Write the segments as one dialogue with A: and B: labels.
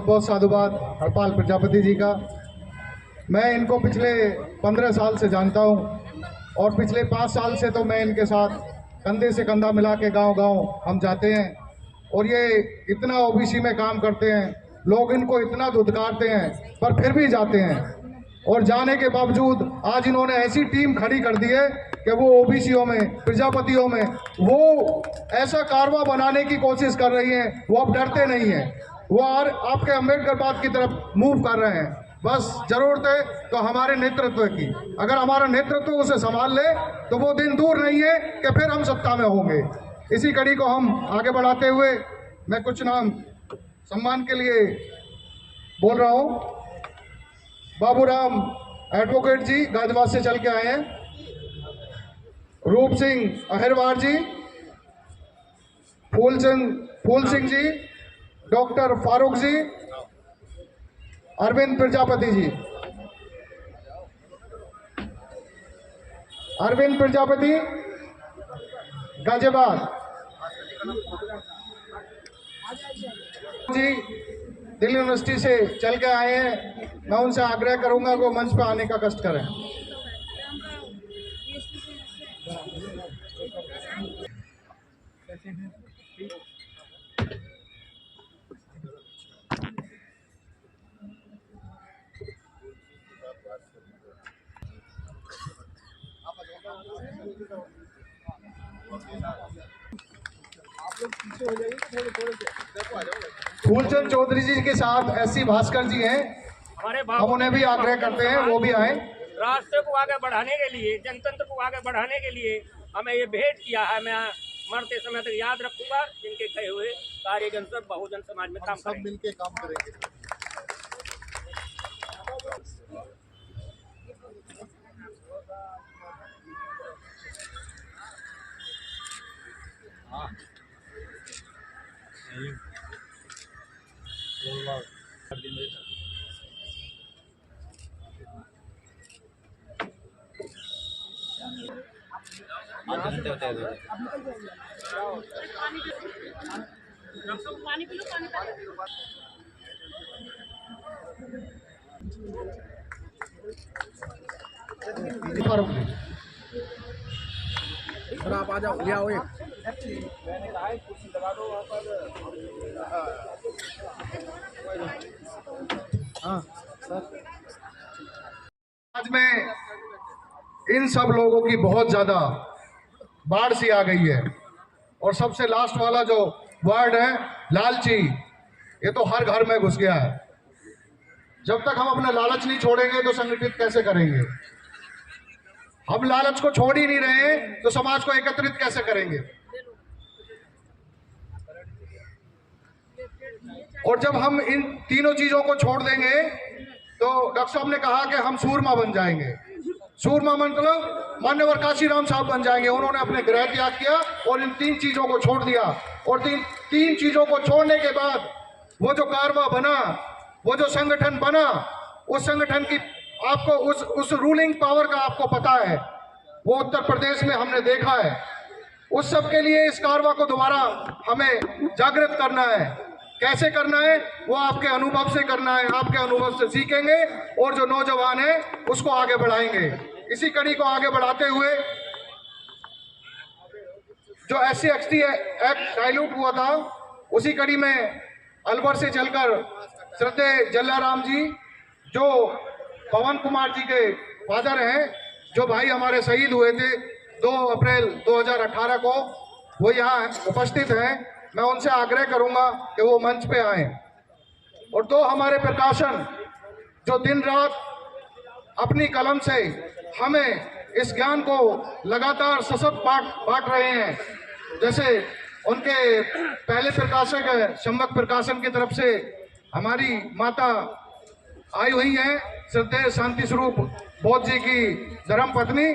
A: बहुत साधुवाद हरपाल प्रजापति जी का। मैं इनको पिछले 15 साल से जानता हूँ और पिछले 5 साल से तो मैं इनके साथ कंधे से कंधा मिला के गांव-गांव हम जाते हैं और ये इतना ओबीसी में काम करते हैं, लोग इनको इतना धुतकारते हैं पर फिर भी जाते हैं और जाने के बावजूद आज इन्होंने ऐसी टीम खड़ी कर दी है कि वो ओबीसीओं में, प्रजापतियों में वो ऐसा कारवा बनाने की कोशिश कर रही हैं। वो अब डरते नहीं हैं, वो और आपके अम्बेडकरबाद की तरफ मूव कर रहे हैं। बस जरूरत है तो हमारे नेतृत्व की, अगर हमारा नेतृत्व उसे संभाल ले तो वो दिन दूर नहीं है कि फिर हम सत्ता में होंगे। इसी कड़ी को हम आगे बढ़ाते हुए मैं कुछ नाम सम्मान के लिए बोल रहा हूँ। बाबूराम एडवोकेट जी गाजियाबाद से चल के आए हैं, रूप सिंह अहिरवार जी, फूल सिंह जी, डॉक्टर फारूक जी, अरविंद प्रजापति जी, अरविंद प्रजापति गाजियाबाद जी, दिल्ली यूनिवर्सिटी से चल के आए हैं। मैं उनसे आग्रह करूंगा कि वो मंच पर आने का कष्ट करें। फूलचंद चौधरी जी के साथ एससी भास्कर जी हैं, हम उन्हें भी आग्रह करते हैं वो भी आए।
B: राष्ट्र को आगे बढ़ाने के लिए, जनतंत्र को आगे बढ़ाने के लिए हमें ये भेंट किया है। मैं मरते समय तक याद रखूंगा इनके कहे हुए कार्य जन सब बहुजन समाज में काम सब
A: मिलके काम करेंगे।
C: सर आप आ जाओ, ले आओ एक।
B: मैंने कहा है कुर्सी लगा दो वहाँ पर।
A: हाँ सर, आज में इन सब लोगों की बहुत ज्यादा बाढ़ सी आ गई है और सबसे लास्ट वाला जो वर्ड है लालची, ये तो हर घर में घुस गया है। जब तक हम अपना लालच नहीं छोड़ेंगे तो संगठित कैसे करेंगे? हम लालच को छोड़ ही नहीं रहे तो समाज को एकत्रित कैसे करेंगे? और जब हम इन तीनों चीजों को छोड़ देंगे तो डॉक्टर साहब ने कहा कि हम सूरमा बन जाएंगे। सूरमा मतलब मान्यवर काशीराम साहब बन जाएंगे। उन्होंने अपने गृह त्याग किया और इन 3 चीजों को छोड़ दिया और तीन चीजों को छोड़ने के बाद वो जो कारवा बना, वो जो संगठन बना, उस संगठन की आपको उस रूलिंग पावर का आपको पता है, वो उत्तर प्रदेश में हमने देखा है। उस सब के लिए इस कारवा को दोबारा हमें जागृत करना है। कैसे करना है? वो आपके अनुभव से करना है, आपके अनुभव से सीखेंगे और जो नौजवान है उसको आगे बढ़ाएंगे। इसी कड़ी को आगे बढ़ाते हुए जो SC/ST एक्ट डायल्यूट हुआ था, उसी कड़ी में अलवर से चलकर श्रद्धेय जल्लाराम जी जो पवन कुमार जी के फादर हैं, जो भाई हमारे शहीद हुए थे 2 अप्रैल 2018 को, वो यहाँ उपस्थित हैं। मैं उनसे आग्रह करूंगा कि वो मंच पे आए। और 2 हमारे प्रकाशन जो दिन रात अपनी कलम से हमें इस ज्ञान को लगातार सशक्त बांट रहे हैं, जैसे उनके पहले प्रकाशक शंभक प्रकाशन की तरफ से हमारी माता आई हुई हैं, श्रद्धेय शांति स्वरूप बौद्ध जी की धर्म पत्नी,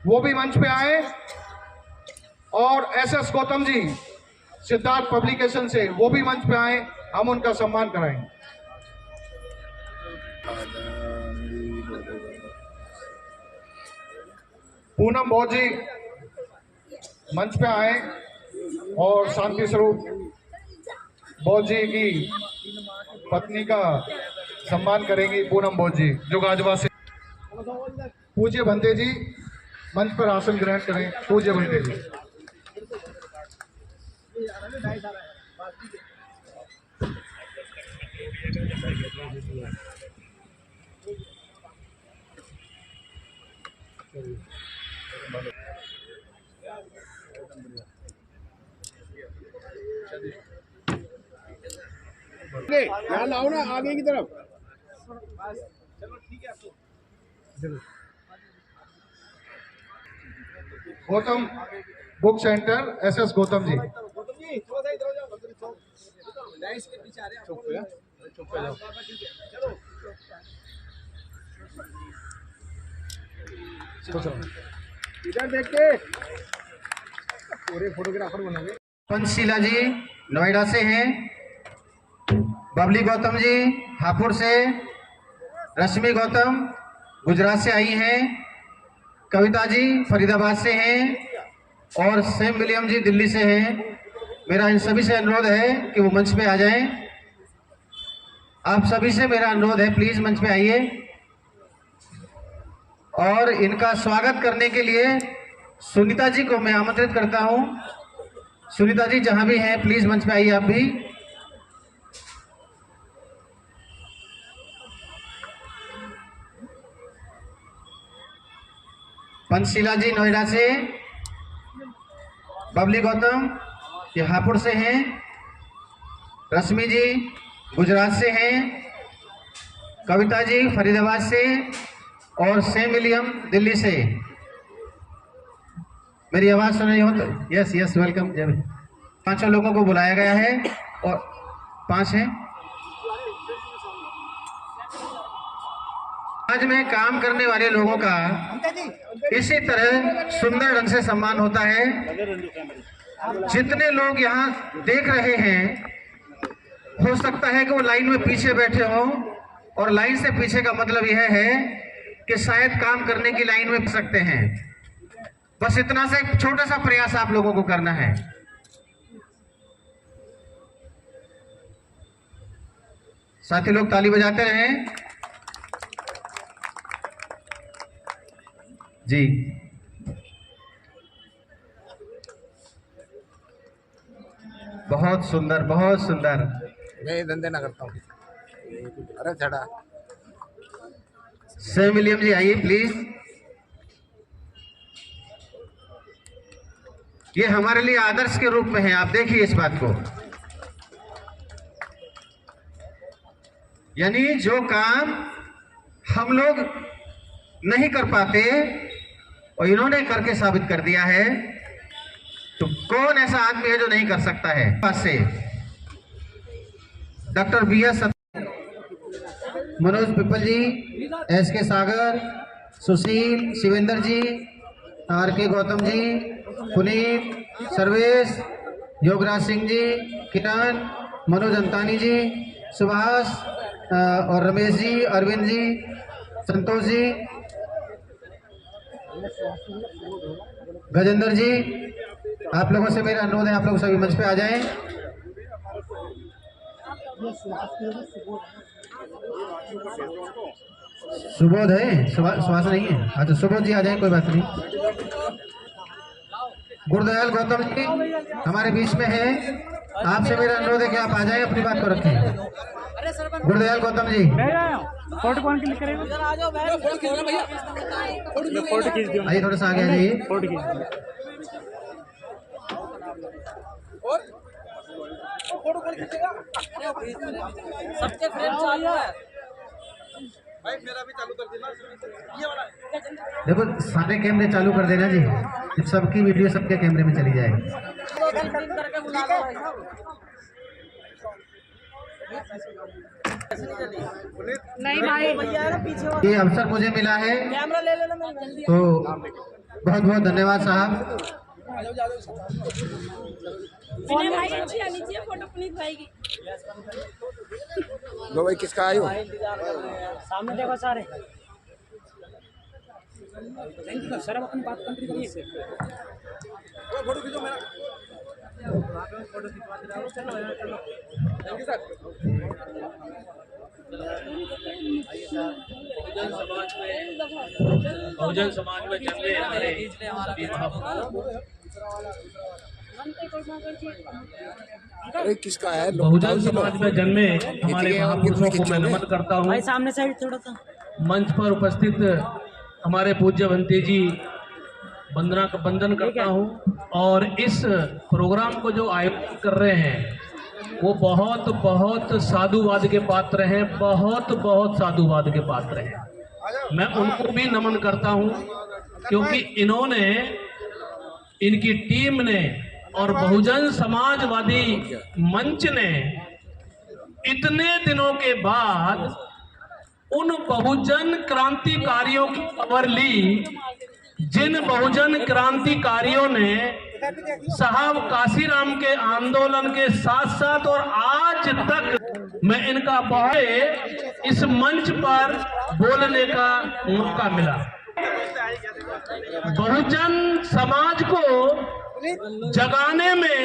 A: वो भी मंच पे आए। और SS गौतम जी सिद्धार्थ पब्लिकेशन से, वो भी मंच पे आए, हम उनका सम्मान कराएंगे। पूनम बौद्ध जी मंच पे आए और शांति स्वरूप बौद्ध जी की पत्नी का सम्मान करेंगी पूनम बोस जी जो गाजवा से। पूज्य बंदे जी मंच पर आसन ग्रहण करें। पूज्य बंदे जी।
C: यहाँ लाओ ना आगे की तरफ।
A: Gautam book centre SS Gautam ji.
C: इधर देख के पूरे फोटोग्राफर बनोगे।
D: पंचशीला जी नोएडा से हैं, बबली गौतम जी हापुड़ से, रश्मि गौतम गुजरात से आई हैं, कविता जी फरीदाबाद से हैं और सैम विलियम जी दिल्ली से हैं। मेरा इन सभी से अनुरोध है कि वो मंच पे आ जाएं। आप सभी से मेरा अनुरोध है, प्लीज मंच पे आइए। और इनका स्वागत करने के लिए सुनीता जी को मैं आमंत्रित करता हूं। सुनीता जी जहां भी हैं प्लीज मंच पे आइए आप भी। पंचशीला जी नोएडा से, बबली गौतम ये हापुड़ से हैं, रश्मि जी गुजरात से हैं, कविता जी फरीदाबाद से और सैम विलियम दिल्ली से। मेरी आवाज सुन रही हो तो यस यस वेलकम। जब 5 लोगों को बुलाया गया है और 5 हैं। आज में काम करने वाले लोगों का इसी तरह सुंदर ढंग से सम्मान होता है। जितने लोग यहाँ देख रहे हैं हो सकता है कि वो लाइन में पीछे बैठे हों और लाइन से पीछे का मतलब यह है कि शायद काम करने की लाइन में सकते हैं। बस इतना सा एक छोटा सा प्रयास आप लोगों को करना है। साथी लोग ताली बजाते रहें जी। बहुत सुंदर बहुत सुंदर।
C: मैं ये धंधे ना करता हूँ। अरे छड़ा
D: सैम विलियम जी आइए प्लीज। ये हमारे लिए आदर्श के रूप में है, आप देखिए इस बात को। यानी जो काम हम लोग नहीं कर पाते और इन्होंने करके साबित कर दिया है, तो कौन ऐसा आदमी है जो नहीं कर सकता है। पास से डॉक्टर BS मनोज पिपल जी, SK सागर, सुशील, शिवेंद्र जी, RK गौतम जी, पुनीत, सर्वेश, योगराज सिंह जी, किरण, मनोज अंतानी जी, सुभाष और रमेश जी, अरविंद जी, संतोष जी, गजेंद्र जी। आप लोगों से मेरा अनुरोध है, आप लोग सभी मंच पे आ जाएं। सुबोध है, सुभाष नहीं है। अच्छा सुबोध जी आ जाएं, कोई बात नहीं। गुरदयाल गौतम जी हमारे बीच में है, आपसे मेरा अनुरोध है कि आप आ जाएं, अपनी बात को रखें। गुरदयाल गौतम जी
E: फोटो कौन क्लिक करेगा? फोटो खींच दियो।
D: आइए थोड़ा सा आगे आ जाइए।
E: फोटो खींच दियो।
F: सबके फ्रेम चालू है
C: भाई, मेरा भी चालू कर देना ये वाला।
D: देखो सारे कैमरे चालू कर देना जी, सबकी वीडियो सबके कैमरे में चली जाएगी।
F: करके बुला लो भाई साहब। नहीं भाई भैया ना पीछे
D: ये अवसर मुझे मिला है
F: कैमरा ले लेना मैं जल्दी।
D: तो बहुत बहुत धन्यवाद साहब।
F: विनय भाई नीचे नीचे फोटो पुनीत भाई की।
C: लो भाई, किसका आयु?
E: सामने देखो सारे। सर अब अपनी बात कंटिन्यू करिए।
C: फोटो खींचो मेरा। Thank you sir.
G: Bahujan Samaj में जन्मे हमारे सभी महापुरुष,
C: किसका है
G: बहुजन समाज में जन्मे हमारे महापुरुषों को मैं नमन करता हूँ।
E: भाई सामने साइड थोड़ा सा।
G: मंच पर उपस्थित हमारे पूज्य भंते जी वंदन करता हूँ। और इस प्रोग्राम को जो आयोजित कर रहे हैं वो बहुत बहुत साधुवाद के पात्र हैं, बहुत साधुवाद के पात्र हैं। मैं उनको भी नमन करता हूँ क्योंकि इन्होंने, इनकी टीम ने और बहुजन समाजवादी मंच ने इतने दिनों के बाद उन बहुजन क्रांतिकारियों की खबर ली जिन बहुजन क्रांतिकारियों ने साहब काशीराम के आंदोलन के साथ साथ और आज तक मैं इनका बहुत इस मंच पर बोलने का मौका मिला। बहुजन समाज को जगाने में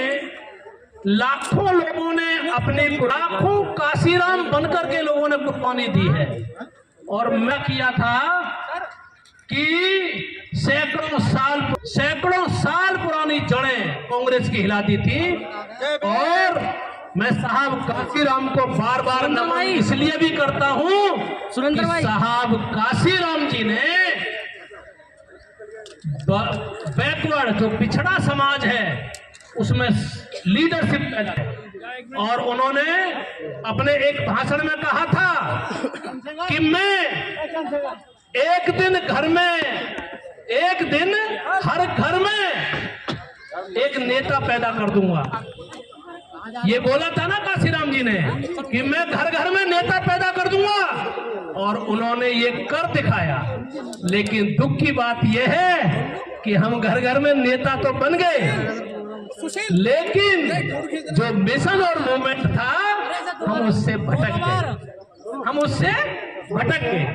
G: लाखों लोगों ने अपने, लाखों काशीराम बनकर के लोगों ने कुर्बानी दी है। और मैं किया था कि सैकड़ों साल पुरानी जड़ें कांग्रेस की हिला दी थी। और मैं साहब काशीराम को बार बार नमन इसलिए भी करता हूं कि साहब काशीराम जी ने बैकवर्ड, जो पिछड़ा समाज है, उसमें लीडरशिप पैदा है। और उन्होंने अपने एक भाषण में कहा था कि मैं एक दिन हर घर में एक नेता पैदा कर दूंगा। ये बोला था ना काशीराम जी ने कि मैं घर घर में नेता पैदा कर दूंगा, और उन्होंने ये कर दिखाया। लेकिन दुख की बात यह है कि हम घर घर में नेता तो बन गए, लेकिन जो मिशन और मूवमेंट था हम उससे भटक गए।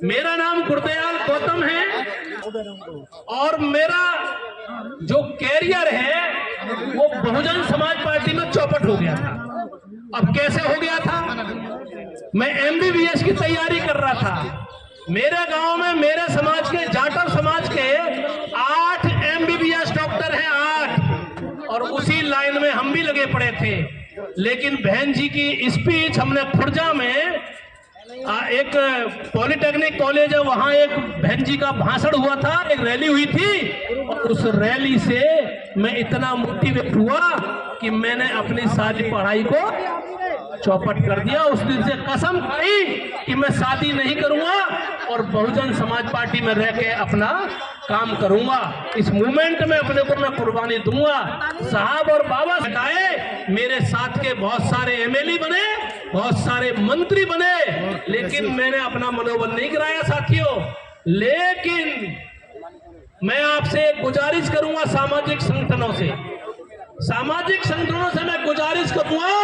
G: मेरा नाम गुरदयाल गौतम है और मेरा जो कैरियर है वो बहुजन समाज पार्टी में चौपट हो गया था। अब कैसे हो गया था? मैं MBBS की तैयारी कर रहा था। मेरे गांव में मेरे समाज के, जाटव समाज के 8 MBBS डॉक्टर हैं, 8, और उसी लाइन में हम भी लगे पड़े थे। लेकिन बहन जी की स्पीच हमने खुर्जा में एक पॉलिटेक्निक कॉलेज है, वहां एक बहन जी का भाषण हुआ था, एक रैली हुई थी, और उस रैली से मैं इतना मोटिवेट हुआ कि मैंने अपनी सारी पढ़ाई को चौपट कर दिया। उस दिन से कसम खाई कि मैं शादी नहीं करूंगा और बहुजन समाज पार्टी में रह के अपना काम करूंगा। इस मूवमेंट में अपने को मैं कुर्बानी दूंगा। साहब और बाबा हटाए, मेरे साथ के बहुत सारे MLA बने, बहुत सारे मंत्री बने, लेकिन मैंने अपना मनोबल नहीं गिराया साथियों। लेकिन मैं आपसे एक गुजारिश करूंगा, सामाजिक संगठनों से मैं गुजारिश करूंगा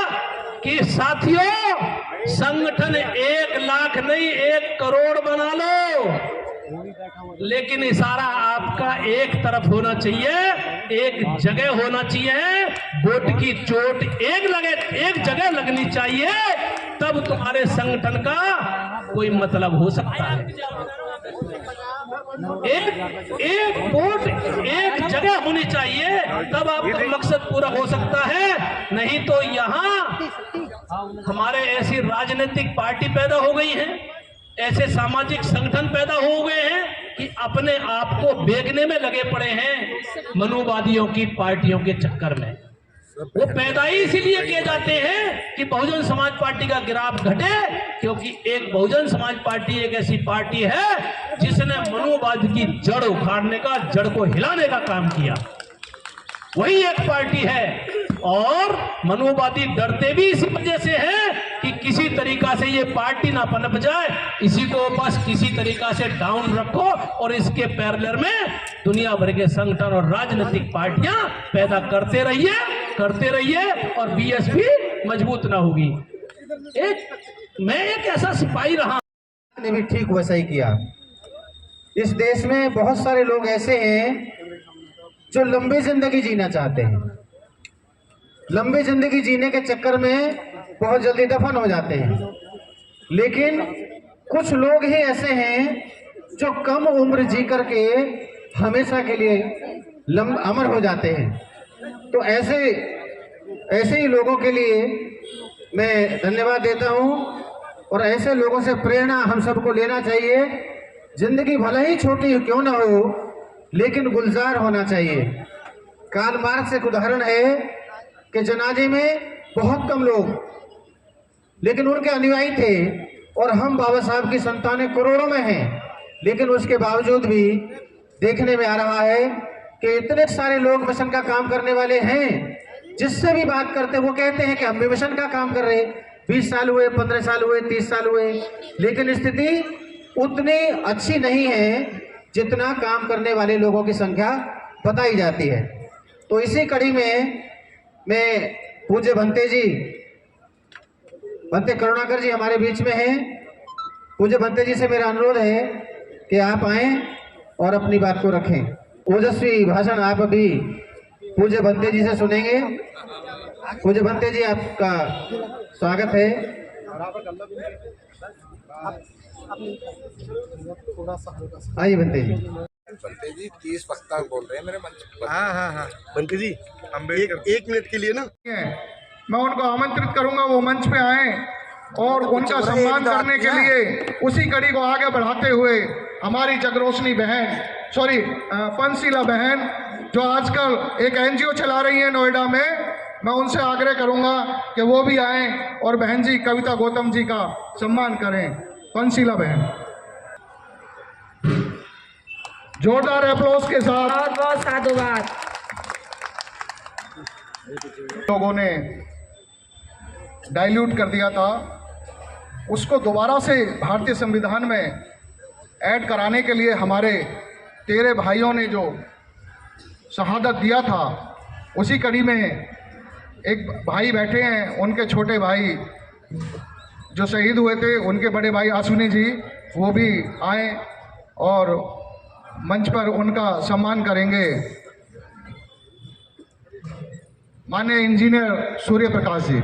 G: कि साथियों, संगठन 1 लाख नहीं 1 करोड़ बना लो, लेकिन इशारा आपका एक तरफ होना चाहिए, एक जगह होना चाहिए। वोट की चोट एक जगह लगनी चाहिए, तब तुम्हारे संगठन का कोई मतलब हो सकता है। एक वोट एक जगह होनी चाहिए, तब आपका मकसद पूरा हो सकता है। नहीं तो यहाँ हमारे ऐसी राजनीतिक पार्टी पैदा हो गई है, ऐसे सामाजिक संगठन पैदा हो गए हैं कि अपने आप को बेचने में लगे पड़े हैं मनुवादियों की पार्टियों के चक्कर में। वो पैदा ही इसीलिए किए जाते हैं कि बहुजन समाज पार्टी का गिराव घटे, क्योंकि एक बहुजन समाज पार्टी एक ऐसी पार्टी है जिसने मनुवाद की जड़ उखाड़ने का, जड़ को हिलाने का काम किया। वही एक पार्टी है, और मनुवादी डरते भी इसी वजह से हैं कि किसी तरीका से ये पार्टी ना पनप जाए, इसी को बस किसी तरीका से डाउन रखो, और इसके पैरेलल में दुनिया भर के संगठन और राजनीतिक पार्टियां पैदा करते रहिए और BSP मजबूत ना होगी। मैं एक ऐसा सिपाही रहा,
D: ने भी ठीक वैसा ही किया। इस देश में बहुत सारे लोग ऐसे हैं जो लंबी जिंदगी जीना चाहते हैं, लंबी जिंदगी जीने के चक्कर में बहुत जल्दी दफन हो जाते हैं। लेकिन कुछ लोग ही ऐसे हैं जो कम उम्र जी करके हमेशा के लिए अमर हो जाते हैं। तो ऐसे ही लोगों के लिए मैं धन्यवाद देता हूं और ऐसे लोगों से प्रेरणा हम सबको लेना चाहिए। जिंदगी भले ही छोटी क्यों ना हो, लेकिन गुलजार होना चाहिए। कार्ल मार्क्स एक उदाहरण है कि जनाजे में बहुत कम लोग, लेकिन उनके अनुयायी थे, और हम बाबा साहब की संतानें करोड़ों में हैं, लेकिन उसके बावजूद भी देखने में आ रहा है कि इतने सारे लोग मिशन का काम करने वाले हैं। जिससे भी बात करते वो कहते हैं कि हम भी मिशन का काम कर रहे हैं, 20 साल हुए, 15 साल हुए, 30 साल हुए, लेकिन स्थिति उतनी अच्छी नहीं है जितना काम करने वाले लोगों की संख्या बताई जाती है। तो इसी कड़ी में मैं पूज्य भंते करुणाकर जी हमारे बीच में हैं। पूज्य भंते जी से मेरा अनुरोध है कि आप आएं और अपनी बात को रखें। ओजस्वी भाषण आप अभी पूज्य भंते जी से सुनेंगे। पूज्य भंते जी, आपका स्वागत है। आइए भंते जी।
H: बंते जी 30 वक्ता बोल रहे हैं मेरे मंच पर।
C: हाँ बंटी जी एक मिनट के लिए ना
A: मैं उनको आमंत्रित करूंगा वो मंच पे आए और उनका सम्मान करने के लिए उसी कड़ी को आगे बढ़ाते हुए हमारी जगरोशनी बहन, पंचशीला बहन, जो आजकल एक एनजीओ चला रही है नोएडा में, मैं उनसे आग्रह करूंगा कि वो भी आएं और बहन जी कविता गौतम जी का सम्मान करें। पंचशीला बहन, जोरदार अप्लॉज के साथ।
F: बहुत बहुत साधुवाद।
A: लोगों ने डाइल्यूट कर दिया था, उसको दोबारा से भारतीय संविधान में ऐड कराने के लिए हमारे 13 भाइयों ने जो शहादत दिया था, उसी कड़ी में एक भाई बैठे हैं, उनके छोटे भाई जो शहीद हुए थे, उनके बड़े भाई आसुनी जी, वो भी आए और मंच पर उनका सम्मान करेंगे। माननीय इंजीनियर सूर्य प्रकाश जी।